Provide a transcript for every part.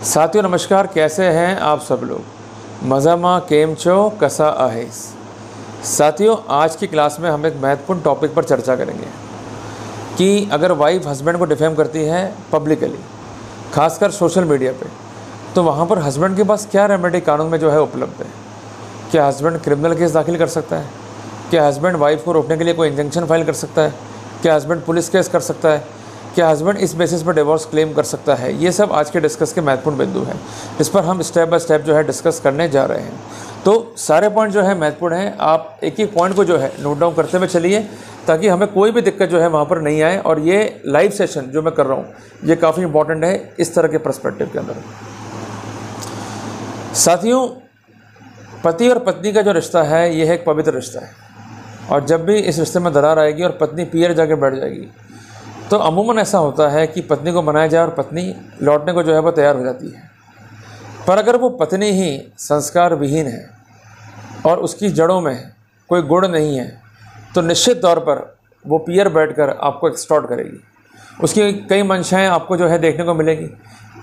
साथियों नमस्कार, कैसे हैं आप सब लोग। मज़ामा केम चो कसा आहेस। साथियों, आज की क्लास में हम एक महत्वपूर्ण टॉपिक पर चर्चा करेंगे कि अगर वाइफ हस्बैंड को डिफेम करती है पब्लिकली, खासकर सोशल मीडिया पे, तो वहाँ पर हस्बैंड के पास क्या रेमेडी कानून में जो है उपलब्ध है। क्या हस्बैंड क्रिमिनल केस दाखिल कर सकता है? क्या हस्बैंड वाइफ को रोकने के लिए कोई इंजंक्शन फाइल कर सकता है? क्या हस्बैंड पुलिस केस कर सकता है? क्या हस्बैंड इस बेसिस पर डिवोर्स क्लेम कर सकता है? ये सब आज के डिस्कस के महत्वपूर्ण बिंदु हैं, जिस पर हम स्टेप बाय स्टेप जो है डिस्कस करने जा रहे हैं। तो सारे पॉइंट जो है महत्वपूर्ण हैं, आप एक एक पॉइंट को जो है नोट डाउन करते हुए चलिए, ताकि हमें कोई भी दिक्कत जो है वहाँ पर नहीं आए। और ये लाइव सेशन जो मैं कर रहा हूँ ये काफ़ी इंपॉर्टेंट है इस तरह के पर्सपेक्टिव के अंदर। साथियों, पति और पत्नी का जो रिश्ता है ये एक पवित्र रिश्ता है, और जब भी इस रिश्ते में दरार आएगी और पत्नी पीछे जाके बैठ जाएगी, तो अमूमन ऐसा होता है कि पत्नी को मनाया जाए और पत्नी लौटने को जो है वो तैयार हो जाती है। पर अगर वो पत्नी ही संस्कार विहीन है और उसकी जड़ों में कोई गुण नहीं है, तो निश्चित तौर पर वो पीछे बैठकर आपको एक्सटॉर्ट करेगी। उसकी कई मंशाएं आपको जो है देखने को मिलेगी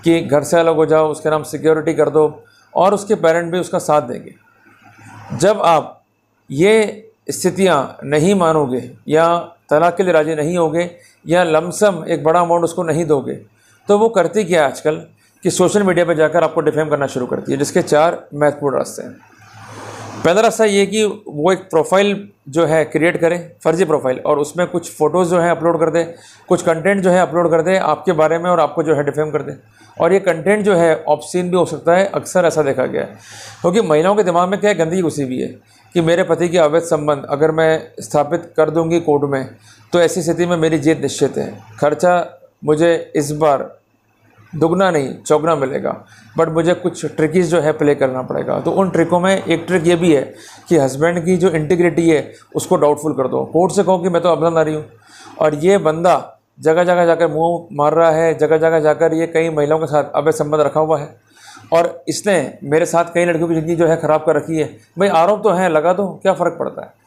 कि घर से अलग हो जाओ, उसके नाम सिक्योरिटी कर दो, और उसके पेरेंट भी उसका साथ देंगे। जब आप ये स्थितियाँ नहीं मानोगे या तलाक के लिए राजी नहीं होगे या लमसम एक बड़ा अमाउंट उसको नहीं दोगे, तो वो करती क्या है आजकल कि सोशल मीडिया पे जाकर आपको डिफेम करना शुरू करती है, जिसके 4 महत्वपूर्ण रास्ते हैं। पहला रास्ता ये कि वो एक प्रोफाइल जो है क्रिएट करे, फर्जी प्रोफाइल, और उसमें कुछ फ़ोटोज़ जो है अपलोड कर दे, कुछ कंटेंट जो है अपलोड कर दे आपके बारे में, और आपको जो है डिफेम कर दे। और ये कंटेंट जो है ऑब्सीन भी हो सकता है, अक्सर ऐसा देखा गया है। क्योंकि महिलाओं के दिमाग में क्या गंदगी घुसी हुई है कि मेरे पति के अवैध संबंध अगर मैं स्थापित कर दूंगी कोर्ट में, तो ऐसी स्थिति में मेरी जीत निश्चित है। खर्चा मुझे इस बार दुगना नहीं चौगुना मिलेगा, बट मुझे कुछ ट्रिकीज़ जो है प्ले करना पड़ेगा। तो उन ट्रिकों में एक ट्रिक ये भी है कि हस्बैंड की जो इंटीग्रिटी है उसको डाउटफुल कर दो। कोर्ट से कहो कि मैं तो अपना नारी हूँ, और ये बंदा जगह जगह जाकर मुंह मार रहा है, जगह जगह जाकर ये कई महिलाओं के साथ अवैध संबंध रखा हुआ है, और इसने मेरे साथ कई लड़कियों की ज़िंदगी जो है ख़राब कर रखी है। भाई आरोप तो हैं, लगा दो, क्या फ़र्क पड़ता है।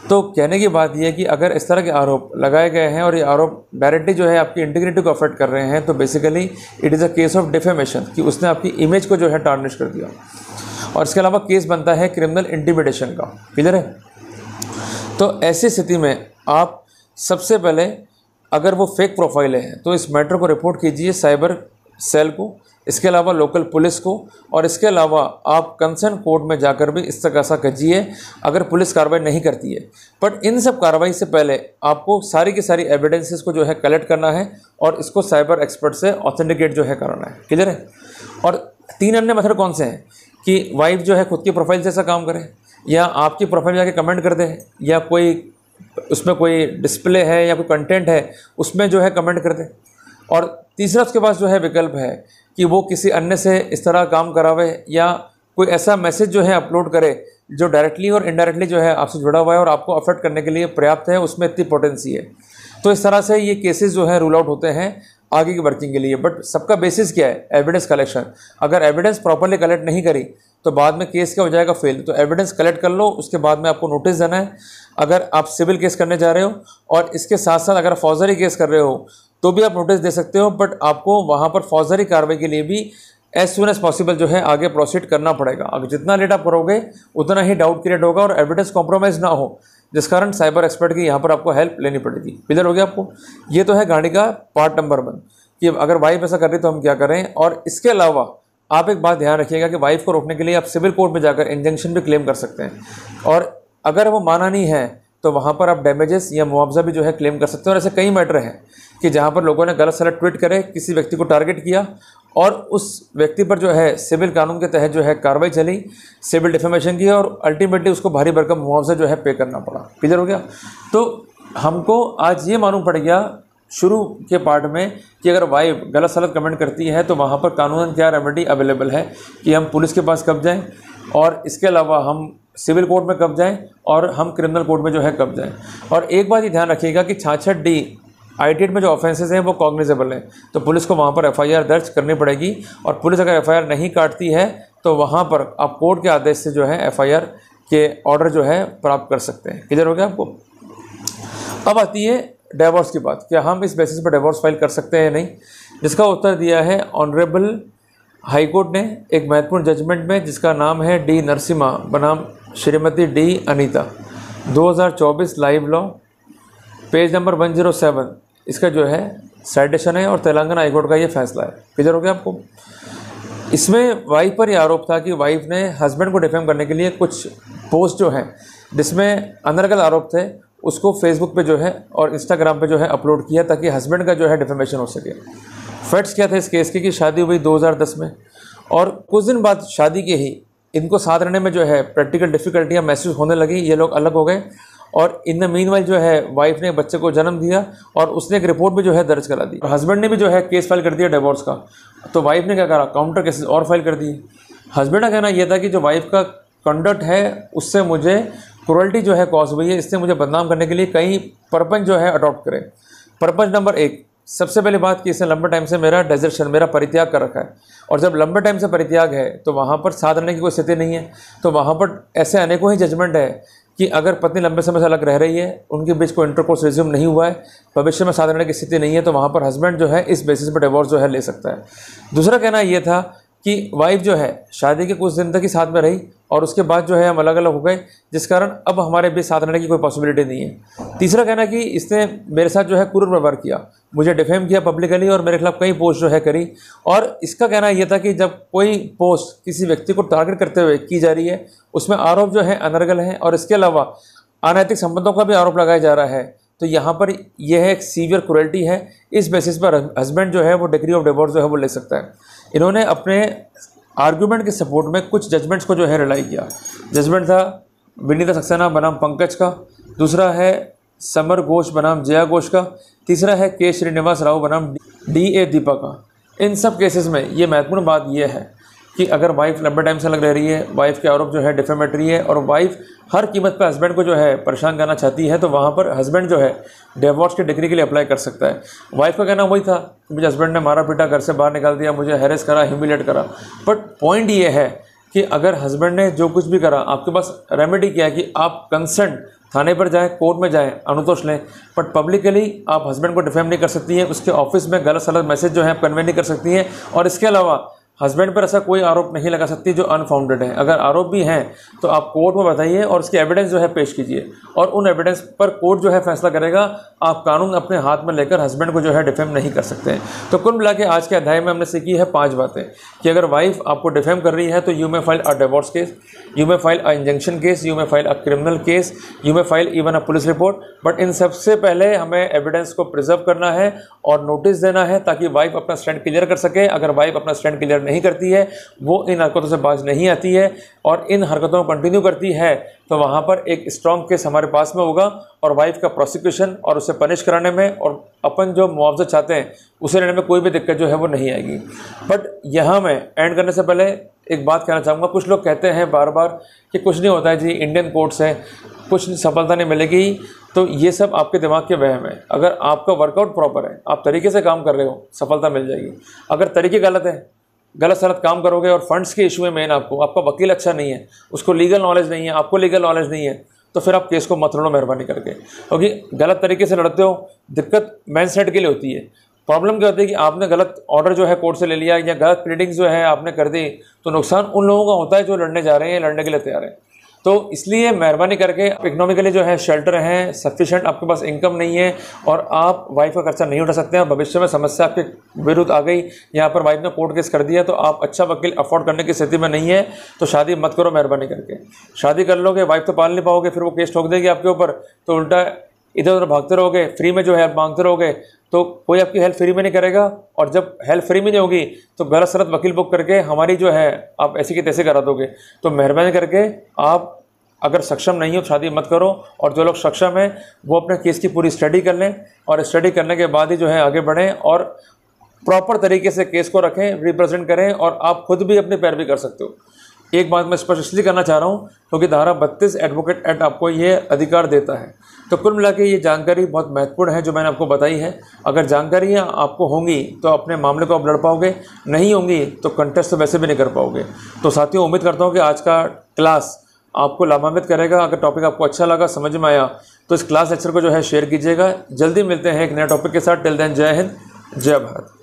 तो कहने की बात यह है कि अगर इस तरह के आरोप लगाए गए हैं और ये आरोप डायरेक्टली जो है आपकी इंटीग्रिटी को अफेक्ट कर रहे हैं, तो basically it is a case of defamation, कि उसने आपकी इमेज को जो है टार्निश कर दिया। और इसके अलावा केस बनता है क्रिमिनल इंटिमिडेशन का। क्लियर है? तो ऐसी स्थिति में आप सबसे पहले, अगर वो फेक प्रोफाइल है, तो इस मैटर को रिपोर्ट कीजिए साइबर सेल को, इसके अलावा लोकल पुलिस को, और इसके अलावा आप कंसर्न कोर्ट में जाकर भी इस तरह सा कीजिए अगर पुलिस कार्रवाई नहीं करती है। बट इन सब कार्रवाई से पहले आपको सारी की सारी एविडेंसेस को जो है कलेक्ट करना है, और इसको साइबर एक्सपर्ट से ऑथेंटिकेट जो है कराना है। क्लियर है? और 3 अन्य मेथड कौन से हैं कि वाइफ जो है खुद की प्रोफाइल से ऐसा काम करे, या आपकी प्रोफाइल जाके कमेंट कर दे, या कोई उसमें कोई डिस्प्ले है या कोई कंटेंट है उसमें जो है कमेंट कर दे। और तीसरा उसके पास जो है विकल्प है कि वो किसी अन्य से इस तरह काम करावे, या कोई ऐसा मैसेज जो है अपलोड करे जो डायरेक्टली और इनडायरेक्टली जो है आपसे जुड़ा हुआ है और आपको अफेक्ट करने के लिए पर्याप्त है, उसमें इतनी पोटेंसी है। तो इस तरह से ये केसेस जो है रूल आउट होते हैं आगे की वर्किंग के लिए। बट सबका बेसिस क्या है? Evidence collection. अगर एविडेंस प्रॉपर्ली कलेक्ट नहीं करी तो बाद में केस क्या हो जाएगा? फेल। तो एविडेंस कलेक्ट कर लो, उसके बाद में आपको नोटिस देना है अगर आप सिविल केस करने जा रहे हो, और इसके साथ साथ अगर फौजदारी केस कर रहे हो तो भी आप नोटिस दे सकते हो। बट आपको वहाँ पर फौजदारी कार्रवाई के लिए भी एज सुन एज पॉसिबल जो है आगे प्रोसीड करना पड़ेगा। अगर जितना लेट आप करोगे उतना ही डाउट क्रिएट होगा और एविडेंस कॉम्प्रोमाइज़ ना हो, जिस कारण साइबर एक्सपर्ट की यहाँ पर आपको हेल्प लेनी पड़ेगी। क्लियर हो गया आपको? ये तो है गाड़ी का पार्ट नंबर 1 कि अगर वाइफ ऐसा कर रही तो हम क्या करें। और इसके अलावा आप एक बात ध्यान रखिएगा कि वाइफ को रोकने के लिए आप सिविल कोर्ट में जाकर इंजंक्शन भी क्लेम कर सकते हैं, और अगर वो माना नहीं है तो वहाँ पर आप डैमेजेस या मुआवजा भी जो है क्लेम कर सकते हैं। और ऐसे कई मैटर हैं कि जहाँ पर लोगों ने गलत सलत ट्वीट करे, किसी व्यक्ति को टारगेट किया, और उस व्यक्ति पर जो है सिविल कानून के तहत जो है कार्रवाई चली, सिविल डिफेमेशन की, और अल्टीमेटली उसको भारी भरकम मुआवजा जो है पे करना पड़ा। क्लियर हो गया? तो हमको आज ये मालूम पड़ गया शुरू के पार्ट में कि अगर वाइफ गलत सलत कमेंट करती है तो वहाँ पर कानूनन क्या रेमेडी अवेलेबल है, कि हम पुलिस के पास कब जाएँ, और इसके अलावा हम सिविल कोर्ट में कब जाएँ, और हम क्रिमिनल कोर्ट में जो है कब जाएँ। और एक बात ये ध्यान रखिएगा कि 66D IT में जो ऑफेंसेस हैं वो कॉग्निजेबल हैं, तो पुलिस को वहाँ पर FIR दर्ज करनी पड़ेगी। और पुलिस अगर FIR नहीं काटती है तो वहाँ पर आप कोर्ट के आदेश से जो है FIR के ऑर्डर जो है प्राप्त कर सकते हैं। क्लियर हो गया आपको? अब आती है डिवोर्स की बात। क्या हम इस बेसिस पर डिवोर्स फाइल कर सकते हैं? नहीं। जिसका उत्तर दिया है ऑनरेबल हाईकोर्ट ने एक महत्वपूर्ण जजमेंट में, जिसका नाम है डी नरसिम्हा बनाम Shrimati D Anita, 2024 live law, page number 107, इसका जो है साइटेशन है और तेलंगाना हाईकोर्ट का ये फैसला है। क्लियर हो गया आपको? इसमें वाइफ पर यह आरोप था कि वाइफ ने हस्बैंड को डिफेम करने के लिए कुछ पोस्ट जो हैं जिसमें अनर्गल आरोप थे उसको फेसबुक पे जो है और इंस्टाग्राम पे जो है अपलोड किया ताकि हस्बैंड का जो है डिफेमेशन हो सके। फैक्ट्स क्या थे इस केस के कि शादी हुई 2010 में और कुछ दिन बाद शादी के ही इनको साथ रहने में जो है प्रैक्टिकल डिफ़िकल्टियाँ महसूस होने लगी। ये लोग अलग हो गए और इन द मीनवाइल जो है वाइफ ने बच्चे को जन्म दिया और उसने एक रिपोर्ट भी जो है दर्ज करा दी। हस्बैंड ने भी जो है केस फाइल कर दिया डिवोर्स का। तो वाइफ ने क्या करा, काउंटर केसेस और फाइल कर दिए। हस्बैंड का कहना यह था कि जो वाइफ का कंडक्ट है उससे मुझे क्रूरल्टी जो है कॉज हुई है, इससे मुझे बदनाम करने के लिए कई पर्पज जो है अडॉप्ट करें। पर्पज नंबर 1, सबसे पहली बात कि इसने लंबे टाइम से मेरा डेजर्शन, मेरा परित्याग कर रखा है और जब लंबे टाइम से परित्याग है तो वहाँ पर साथ रहने की कोई स्थिति नहीं है। तो वहाँ पर ऐसे अनेकों ही जजमेंट है कि अगर पत्नी लंबे समय से अलग रह रही है, उनके बीच कोई इंटरकोर्स रिज्यूम नहीं हुआ है, भविष्य में साथ रहने की स्थिति नहीं है, तो वहाँ पर हस्बैंड जो है इस बेसिस पर डिवोर्स जो है ले सकता है। दूसरा कहना यह था कि वाइफ जो है शादी के कुछ दिन तक ही साथ में रही और उसके बाद जो है हम अलग अलग हो गए, जिस कारण अब हमारे बीच साथ रहने की कोई पॉसिबिलिटी नहीं है। तीसरा कहना कि इसने मेरे साथ जो है क्रूर व्यवहार किया, मुझे डिफेम किया पब्लिकली और मेरे खिलाफ कई पोस्ट जो है करी। और इसका कहना यह था कि जब कोई पोस्ट किसी व्यक्ति को टारगेट करते हुए की जा रही है उसमें आरोप जो है अनर्गल है और इसके अलावा अनैतिक संबंधों का भी आरोप लगाया जा रहा है, तो यहाँ पर यह एक सीवियर क्रूरल्टी है। इस बेसिस पर हस्बैंड जो है वो डिग्री ऑफ डिवोर्स जो है वो ले सकता है। इन्होंने अपने आर्गूमेंट के सपोर्ट में कुछ जजमेंट्स को जो है रिलाई किया। जजमेंट था विनीता सक्सेना बनाम पंकज का, दूसरा है समर घोष बनाम जया घोष का, तीसरा है के श्रीनिवास राव बनाम डी.ए. दीपा का। इन सब केसेस में ये महत्वपूर्ण बात यह है कि अगर वाइफ लंबे टाइम से अलग रह रही है, वाइफ के आरोप जो है डिफेमेटरी है और वाइफ हर कीमत पर हस्बैंड को जो है परेशान करना चाहती है, तो वहाँ पर हस्बैंड जो है डिवोर्स की डिग्री के लिए अप्लाई कर सकता है। वाइफ का कहना वही था कि मुझे हस्बैंड ने मारा पीटा, घर से बाहर निकाल दिया, मुझे हैरेस करा, ह्यूमिलेट करा। बट पॉइंट ये है कि अगर हस्बैंड ने जो कुछ भी करा, आपके पास रेमेडी क्या है कि आप कंसर्न थाने पर जाएं, कोर्ट में जाएं, अनुतोष लें, बट पब्लिकली आप हस्बैंड को डिफेम नहीं कर सकती हैं, उसके ऑफिस में गलत सलत मैसेज जो है आप कन्वे नहीं कर सकती हैं और इसके अलावा हस्बैंड पर ऐसा कोई आरोप नहीं लगा सकती जो अनफाउंडेड है। अगर आरोप भी हैं तो आप कोर्ट में बताइए और उसके एविडेंस जो है पेश कीजिए और उन एविडेंस पर कोर्ट जो है फैसला करेगा। आप कानून अपने हाथ में लेकर हस्बैंड को जो है डिफेम नहीं कर सकते। तो कुल मिला के आज के अध्याय में हमने सीखी है 5 बातें कि अगर वाइफ आपको डिफेम कर रही है तो you may file a divorce case, you may file a injunction case, you may file a criminal case, you may file even a police report. But in सबसे पहले हमें एविडेंस को प्रिजर्व करना है और नोटिस देना है ताकि वाइफ अपना स्टैंड क्लियर कर सके। अगर वाइफ अपना स्टैंड क्लियर नहीं करती है, वो इन हरकतों से बाज नहीं आती है और इन हरकतों को कंटिन्यू करती है, तो वहाँ पर एक स्ट्रॉन्ग केस हमारे पास में होगा और वाइफ का प्रोसिक्यूशन और उसे पनिश कराने में और अपन जो मुआवजा चाहते हैं उसे लेने में कोई भी दिक्कत जो है वो नहीं आएगी। बट यहाँ मैं एंड करने से पहले एक बात कहना चाहूँगा। कुछ लोग कहते हैं बार बार कि कुछ नहीं होता है जी, इंडियन कोर्ट्स हैं, कुछ सफलता नहीं मिलेगी, तो ये सब आपके दिमाग के वहम है। अगर आपका वर्कआउट प्रॉपर है, आप तरीके से काम कर रहे हो, सफलता मिल जाएगी। अगर तरीके गलत है, गलत सलत काम करोगे और फंड्स के इशू में मेन आपका वकील अच्छा नहीं है, उसको लीगल नॉलेज नहीं है, आपको लीगल नॉलेज नहीं है, तो फिर आप केस को मत लड़ो मेहरबानी करके, क्योंकि गलत तरीके से लड़ते हो दिक्कत मेन साइड के लिए होती है। प्रॉब्लम क्या होती है कि आपने गलत ऑर्डर जो है कोर्ट से ले लिया या गलत प्लीडिंग्स जो है आपने कर दी, तो नुकसान उन लोगों का होता है जो लड़ने जा रहे हैं, लड़ने के लिए तैयार हैं। तो इसलिए मेहरबानी करके इकोनॉमिकली जो है शेल्टर हैं, सफिशेंट आपके पास इनकम नहीं है और आप वाइफ का खर्चा नहीं उठा सकते हैं, भविष्य में समस्या आपके विरुद्ध आ गई, यहाँ पर वाइफ ने कोर्ट केस कर दिया, तो आप अच्छा वकील अफोर्ड करने की स्थिति में नहीं है, तो शादी मत करो मेहरबानी करके। शादी कर लोगे, वाइफ तो पाल नहीं पाओगे, फिर वो केस ठोक देगी आपके ऊपर, तो उल्टा इधर उधर भागते रहोगे, फ्री में जो हेल्प मांगते रहोगे, तो कोई आपकी हेल्प फ्री में नहीं करेगा। और जब हेल्प फ्री में नहीं होगी तो गलत सलत वकील बुक करके हमारी जो है आप ऐसी की तैसे करा दोगे। तो मेहरबानी करके आप अगर सक्षम नहीं हो शादी मत करो, और जो लोग सक्षम हैं वो अपने केस की पूरी स्टडी कर लें और स्टडी करने के बाद ही जो है आगे बढ़ें और प्रॉपर तरीके से केस को रखें, रिप्रेजेंट करें, और आप खुद भी अपनी पैरवी कर सकते हो। एक बात मैं स्पष्ट इसलिए करना चाह रहा हूँ क्योंकि धारा 32 एडवोकेट एक्ट आपको ये अधिकार देता है। तो कुल मिला के ये जानकारी बहुत महत्वपूर्ण है जो मैंने आपको बताई है। अगर जानकारियाँ आपको होंगी तो अपने मामले को आप लड़ पाओगे, नहीं होंगी तो कंटेस्ट तो वैसे भी नहीं कर पाओगे। तो साथियों, उम्मीद करता हूँ कि आज का क्लास आपको लाभान्वित करेगा। अगर टॉपिक आपको अच्छा लगा, समझ में आया, तो इस क्लास लेक्चर को जो है शेयर कीजिएगा। जल्दी मिलते हैं एक नए टॉपिक के साथ। टिल देन, जय हिंद, जय भारत।